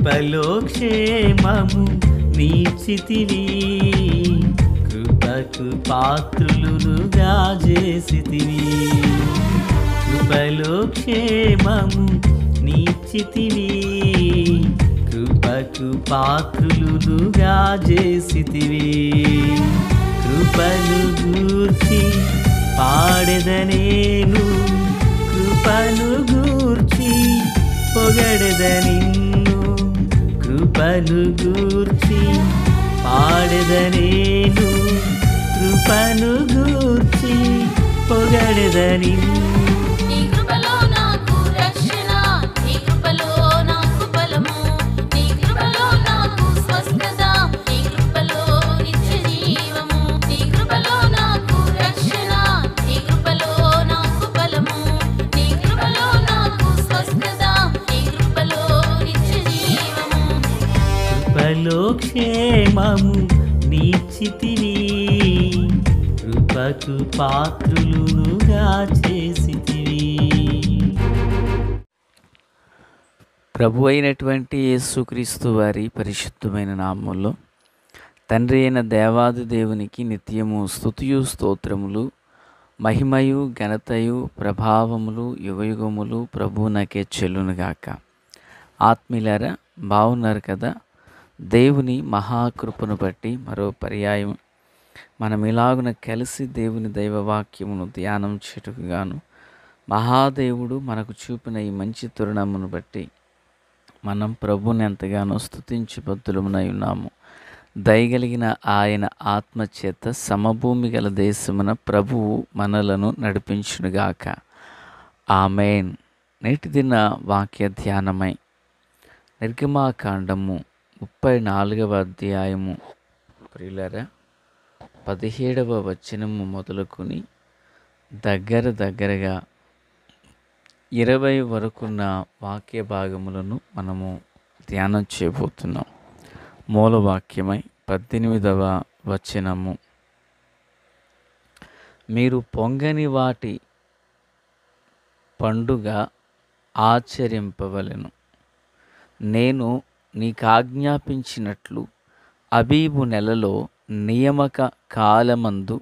కృపలో క్షేమము నీచితివి, కృపకు పాత్రులుగా చేసితివి. కృపలో క్షేమము నీచితివి, కృపకు పాత్రులుగా చేసితివి. కృపను గూర్చి పాడెదనేను, కృపను గూర్చి పొగడెద నిన్ను. కృపను గూర్చి పాడెదనేను, కృపను గూర్చి పొగడెద నిన్ను. కృపలో క్షేమము నీచితివి, కృపకు పాత్రులుగా చేసితివి. ప్రభు అయినటువంటి యేసుక్రీస్తు వారి పరిశుద్ధమైన నామములో తండ్రి అయిన దేవాది దేవునికి నిత్యము స్తుతియు స్తోత్రములు, మహిమయు ఘనతయు ప్రభావములు యుగయుగములు ప్రభువునకే చెల్లునుగాక. ఆత్మీయులారా, బాగున్నారు కదా? దేవుని మహాకృపను బట్టి మరో పర్యాయం మనం ఇలాగున కలిసి దేవుని దైవవాక్యమును ధ్యానం చేటుకుగాను మహాదేవుడు మనకు చూపిన ఈ మంచి తరుణమును బట్టి మనం ప్రభుని ఎంతగానో స్తుతించి బద్దులమునై ఉన్నాము. దయగలిగిన ఆయన ఆత్మచేత సమభూమి గల దేశమున ప్రభువు మనలను నడిపించునుగాక. ఆమేన్. నేటి దిన వాక్య ధ్యానమై నిర్గమాకాండము 34వ అధ్యాయము ప్రియులారా 17వ వచనము మొదలుకొని దగ్గరగా 20 వరకున్న వాక్య భాగములను మనము ధ్యానం చేయబోతున్నాం. మూలవాక్యమై 18వ వచనము, మీరు పొంగని వాటి పండుగ ఆచరింపవలెను. నేను నీకాజ్ఞాపించినట్లు అబీబు నెలలో నియమక కాలమందు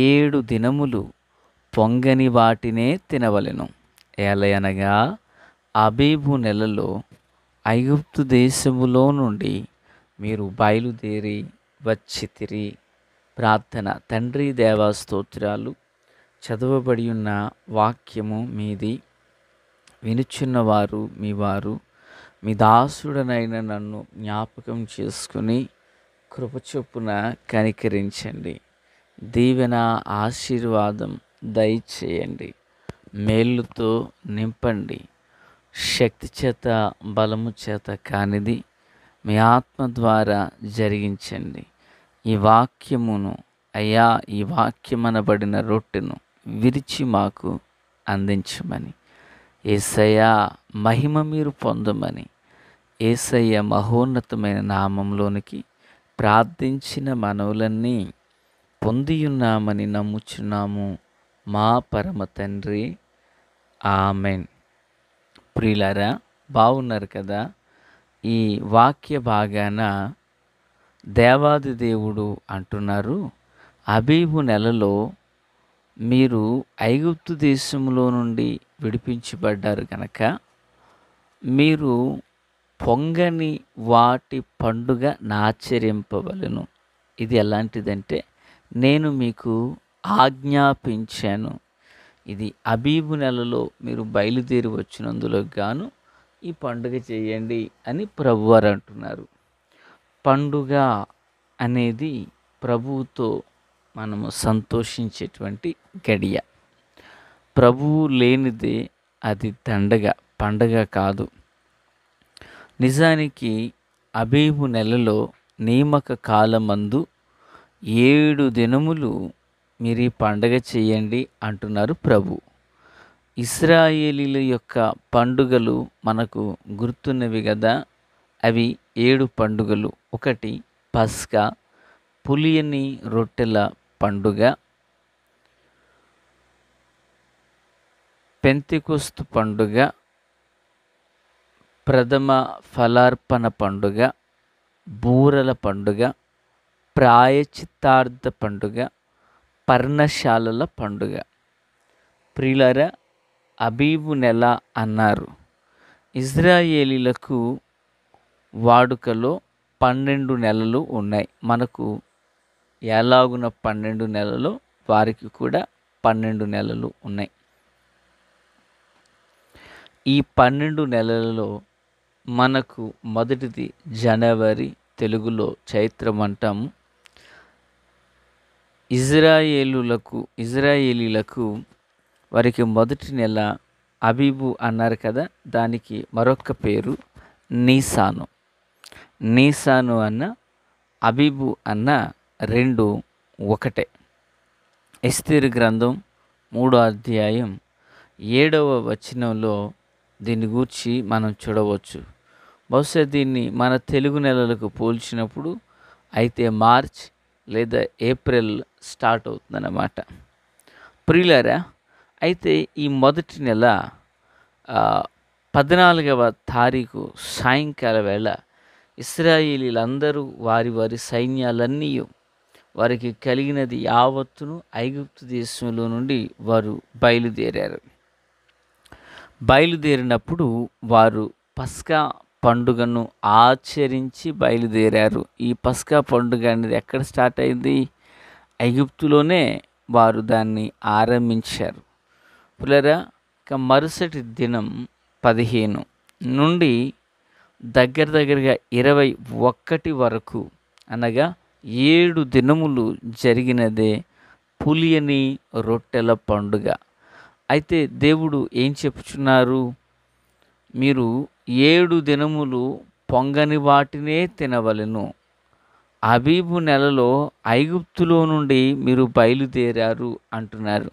7 దినములు పొంగని వాటినే తినవలెను. ఏలయనగా అబీబు నెలలో ఐగుప్తు దేశములో నుండి మీరు బయలుదేరి వచ్చితిరి. ప్రార్థన. తండ్రి దేవా స్తోత్రాలు. చదవబడి ఉన్న వాక్యము మీది, వినుచున్నవారు మీ వారు. మీ దాసుడనైన నన్ను జ్ఞాపకం చేసుకుని కృపచొప్పున కనికరించండి. దీవెన ఆశీర్వాదం దయచేయండి. మేలుతో నింపండి. శక్తి చేత బలము చేత కానిది మీ ఆత్మ ద్వారా జరిగించండి. ఈ వాక్యమును అయ్యా, ఈ వాక్యమనబడిన రొట్టెను విరిచి మాకు అందించమని, యేసయ్య మహిమ మీరు పొందమని, యేసయ్య మహోన్నతమైన నామంలోనికి ప్రార్థించిన మనవులన్నీ పొందియున్నామని నమ్ముచున్నాము మా పరమ తండ్రి. ఆమెన్. ప్రియులారా, బాగున్నారు కదా? ఈ వాక్య భాగాన దేవాది దేవుడు అంటున్నారు, అబీబు నెలలో మీరు ఐగుప్తు దేశంలో నుండి విడిపించబడ్డారు కనుక మీరు పొంగని వాటి పండుగ నాచరింపవలెను. ఇది ఎలాంటిదంటే, నేను మీకు ఆజ్ఞాపించాను. ఇది అబీబు నెలలో మీరు బయలుదేరి వచ్చినందులకు గాను ఈ పండుగ చేయండి అని ప్రభువారు అంటున్నారు. పండుగ అనేది ప్రభువుతో మనము సంతోషించేటువంటి గడియ. ప్రభువు లేనిదే అది పండగ కాదు. నిజానికి అబీబు నెలలో నియామక కాలమందు 7 దినములు మీరు ఈ పండగ చేయండి అంటున్నారు ప్రభు. ఇశ్రాయేలీల యొక్క పండుగలు మనకు గుర్తున్నవి కదా. అవి 7 పండుగలు. ఒకటి పస్కా, పులియని రొట్టెల పండుగ, పెంతెకొస్తు పండుగ, ప్రథమ ఫలార్పణ పండుగ, బూరల పండుగ, ప్రాయచిత్తార్థ పండుగ, పర్ణశాలల పండుగ. ప్రియులారా, అబీబు నెల అన్నారు. ఇజ్రాయేలీలకు వాడుకలో 12 నెలలు ఉన్నాయి. మనకు ఎలాగున 12 నెలలు, వారికి కూడా 12 నెలలు ఉన్నాయి. ఈ 12 నెలలలో మనకు మొదటిది జనవరి, తెలుగులో చైత్రం అంటాము. ఇజ్రాయేలీలకు వారికి మొదటి నెల అబీబు అన్నారు కదా, దానికి మరొక పేరు నీసాను. నీసాను అన్న అబీబు అన్న రెండు ఒకటే. ఎస్తేరు గ్రంథం 3వ అధ్యాయం 7వ వచనంలో దీన్ని గూర్చి మనం చూడవచ్చు. బహుశా దీన్ని మన తెలుగు నెలలకు పోల్చినప్పుడు అయితే మార్చ్ లేదా ఏప్రిల్ స్టార్ట్ అవుతుందన్నమాట. ప్రియులారా, అయితే ఈ మొదటి నెల 14వ తారీఖు సాయంకాల వేళ ఇశ్రాయేలీలందరూ వారి వారి సైన్యాలన్నీ వారికి కలిగినది యావత్తును ఐగుప్తు దేశంలో నుండి వారు బయలుదేరినప్పుడు వారు పస్కా పండుగను ఆచరించి బయలుదేరారు. ఈ పస్కా పండుగ అనేది ఎక్కడ స్టార్ట్ అయింది? ఐగుప్తులోనే వారు దాన్ని ఆరంభించారు. పిల్లరా, ఇక మరుసటి దినం 15 నుండి దగ్గరగా 21 వరకు, అనగా 7 దినములు జరిగినదే పులియని రొట్టెల పండుగ. అయితే దేవుడు ఏం చెప్పుచున్నారు? మీరు 7 దినములు పొంగని వాటినే తినవలెను. అబీబు నెలలో ఐగుప్తులో నుండి మీరు బయలుదేరారు అంటున్నారు.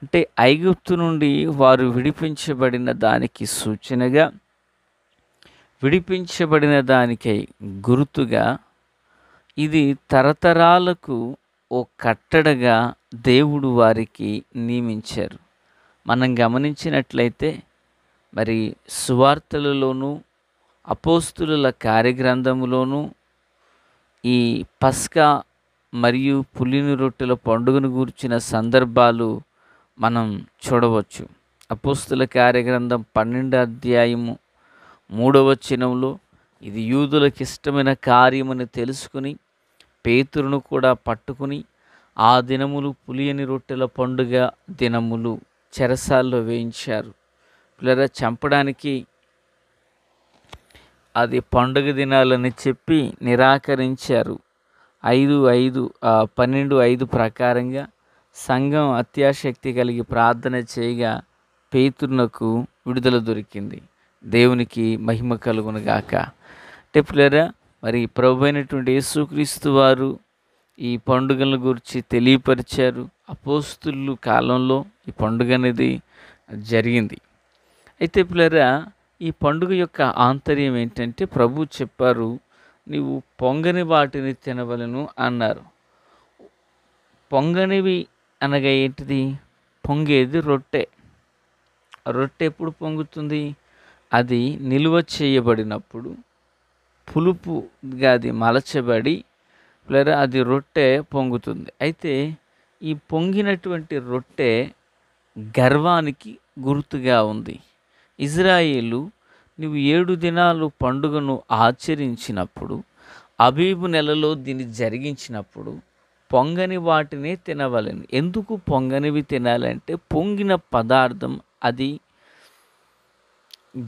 అంటే ఐగుప్తు నుండి వారు విడిపించబడిన దానికి సూచనగా, విడిపించబడిన దానికై గుర్తుగా, ఇది తరతరాలకు ఓ కట్టడగా దేవుడు వారికి నియమించారు. మనం గమనించినట్లయితే మరి సువార్తలలోనూ అపోస్తుల కార్యగ్రంథములోనూ ఈ పస్కా మరియు పులిని రొట్టెల పండుగను గూర్చిన సందర్భాలు మనం చూడవచ్చు. అపోస్తుల కార్యగ్రంథం 12వ అధ్యాయము 3వ వచనంలో ఇది యూదులకు ఇష్టమైన కార్యమని తెలుసుకుని పేతురును కూడా పట్టుకుని ఆ దినములు పులియని రొట్టెల పండుగ దినములు చెరసాల్లో వేయించారు. పిల్లరా, చంపడానికి అది పండుగ దినాలని చెప్పి నిరాకరించారు. 12:5 ప్రకారంగా సంఘం అత్యాశక్తి కలిగి ప్రార్థన చేయగా పేతురునకు విడుదల దొరికింది. దేవునికి మహిమ కలుగును గాక. అంటే పిల్లరా, మరి ప్రభు అయినటువంటి యేసుక్రీస్తు వారు ఈ పండుగల గురించి తెలియపరిచారు. అపోస్తులు కాలంలో ఈ పండుగ అనేది జరిగింది. అయితే పిల్లరా, ఈ పండుగ యొక్క ఆంతర్యం ఏంటంటే, ప్రభు చెప్పారు, నీవు పొంగని వాటిని తినవలను అన్నారు. పొంగనివి అనగా ఏంటిది? పొంగేది రొట్టె. రొట్టె ఎప్పుడు పొంగుతుంది? అది నిలువ చేయబడినప్పుడు, పులుపుగా అది మలచబడి లేదా అది రొట్టె పొంగుతుంది. అయితే ఈ పొంగినటువంటి రొట్టె గర్వానికి గుర్తుగా ఉంది. ఇజ్రాయేలు నువ్వు 7 దినాలు పండుగను ఆచరించినప్పుడు, అబీబు నెలలో దీన్ని జరిగించినప్పుడు పొంగని వాటినే తినవలెను. ఎందుకు పొంగనివి తినాలంటే, పొంగిన పదార్థం అది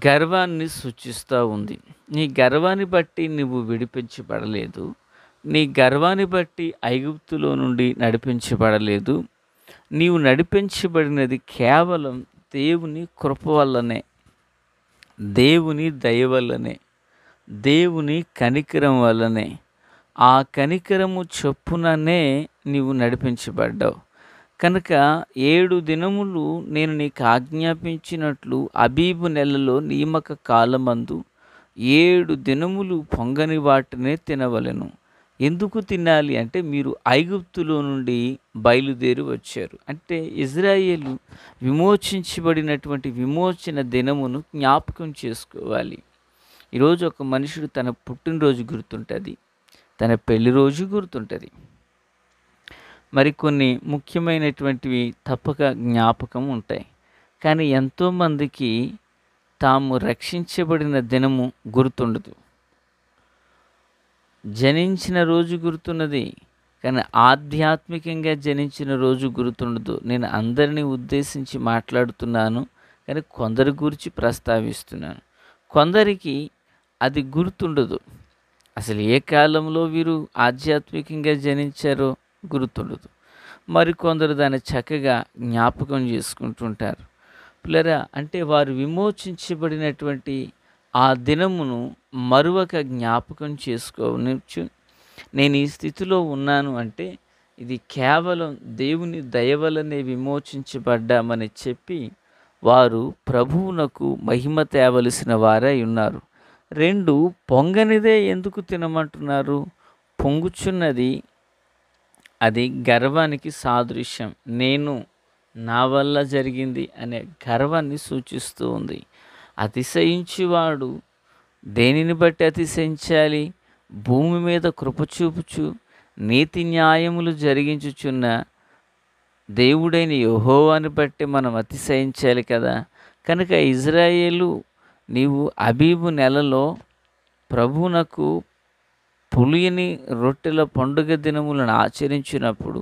గర్వాన్ని సూచిస్తూ ఉంది. నీ గర్వాన్ని బట్టి నువ్వు విడిపించబడలేదు. నీ గర్వాన్ని బట్టి ఐగుప్తులో నుండి నడిపించబడలేదు. నీవు నడిపించబడినది కేవలం దేవుని కృప వల్లనే, దేవుని దయ వల్లనే, దేవుని కనికరం వల్లనే. ఆ కనికరము చొప్పుననే నీవు నడిపించబడ్డావు. కనుక 7 దినములు నేను నీకు ఆజ్ఞాపించినట్లు అబీబు నెలలో నియామక కాలమందు 7 దినములు పొంగని వాటినే తినవలెను. ఎందుకు తినాలి అంటే, మీరు ఐగుప్తులో నుండి బయలుదేరి వచ్చారు. అంటే ఇజ్రాయేలు విమోచించబడినటువంటి విమోచన దినమును జ్ఞాపకం చేసుకోవాలి. ఈరోజు ఒక మనుషుడు తన పుట్టినరోజు గుర్తుంటుంది, తన పెళ్లి రోజు గుర్తుంటుంది, మరికొన్ని ముఖ్యమైనటువంటివి తప్పక జ్ఞాపకం ఉంటాయి. కానీ ఎంతోమందికి తాము రక్షించబడిన దినము గుర్తుండదు. జనించిన రోజు గుర్తున్నది, కానీ ఆధ్యాత్మికంగా జనించిన రోజు గుర్తుండదు. నేను అందరినీ ఉద్దేశించి మాట్లాడుతున్నాను, కానీ కొందరి గురించి ప్రస్తావిస్తున్నాను. కొందరికి అది గుర్తుండదు. అసలు ఏ కాలంలో వీరు ఆధ్యాత్మికంగా జనించారో గుర్తుండదు. మరికొందరు దాన్ని చక్కగా జ్ఞాపకం చేసుకుంటుంటారు. పిల్లరా, అంటే వారు విమోచించబడినటువంటి ఆ దినమును మరొక జ్ఞాపకం చేసుకోవచ్చు. నేను ఈ స్థితిలో ఉన్నాను అంటే ఇది కేవలం దేవుని దయ వలనే విమోచించబడ్డామని చెప్పి వారు ప్రభువునకు మహిమ తేవలసిన వారై ఉన్నారు. 2, పొంగనిదే ఎందుకు తినమంటున్నారు? పొంగుచున్నది అది గర్వానికి సాదృశ్యం. నేను, నా వల్ల జరిగింది అనే గర్వాన్ని సూచిస్తూ ఉంది. అతిశయించువాడు దేనిని బట్టి అతిశయించాలి? భూమి మీద కృప చూపుచు నీతి న్యాయములు జరిగించుచున్న దేవుడైన యెహోవాని బట్టి మనం అతిశయించాలి కదా. కనుక ఇజ్రాయేలు, నీవు అబీబు నెలలో ప్రభువునకు పులియని రొట్టెల పండుగ దినములను ఆచరించినప్పుడు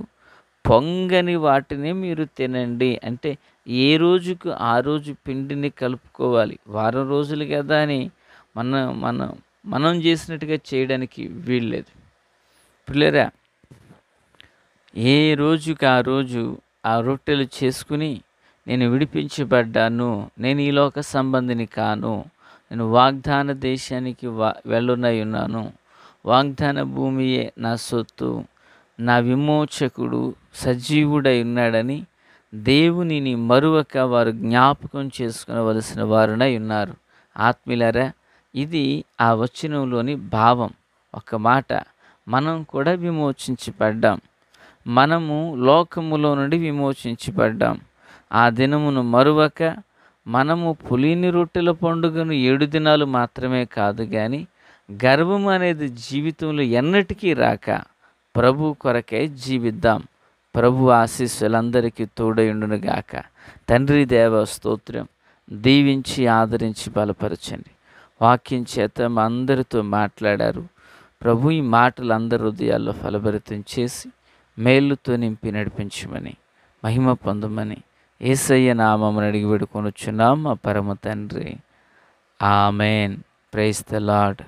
పొంగని వాటిని మీరు తినండి. అంటే ఏ రోజుకు ఆ రోజు పిండిని కలుపుకోవాలి. వారం రోజులు కదా అని మనం చేసినట్టుగా చేయడానికి వీల్లేదు. పిల్లరా, ఏ రోజుకి ఆ రోజు ఆ రొట్టెలు చేసుకుని నేను విడిపించబడ్డాను, నేను ఈ లోక సంబంధిని కాను, నేను వాగ్దాన దేశానికి వెళ్ళునై ఉన్నాను, వాగ్దాన భూమియే నా సొత్తు, నా విమోచకుడు సజీవుడై ఉన్నాడని దేవునిని మరువక వారు జ్ఞాపకం చేసుకునవలసిన వారునై ఉన్నారు. ఆత్మీయులారా, ఇది ఆ వచనంలోని భావం. ఒక మాట, మనం కూడా విమోచించబడ్డాం. మనము లోకములో నుండి విమోచించబడ్డాం. ఆ దినమును మరువక మనము పులిని రొట్టెల పండుగను 7 దినాలు మాత్రమే కాదు, కానీ గర్వం అనేది జీవితంలో ఎన్నటికీ రాక ప్రభు కొరకై జీవిద్దాం. ప్రభు ఆశీస్సులందరికీ తోడయుండును గాక. తండ్రి దేవ స్తోత్రం. దీవించి ఆదరించి బలపరచండి. వాక్యం చేత మా అందరితో మాట్లాడారు ప్రభు. ఈ మాటలు అందరి హృదయాల్లో ఫలభరితం చేసి మేలుతో నింపి నడిపించమని, మహిమ పొందమని యేసయ్య నామమున అడిగి వేడుకొనుచున్నాం మా పరమ తండ్రి. ఆమెన్. Praise the lord.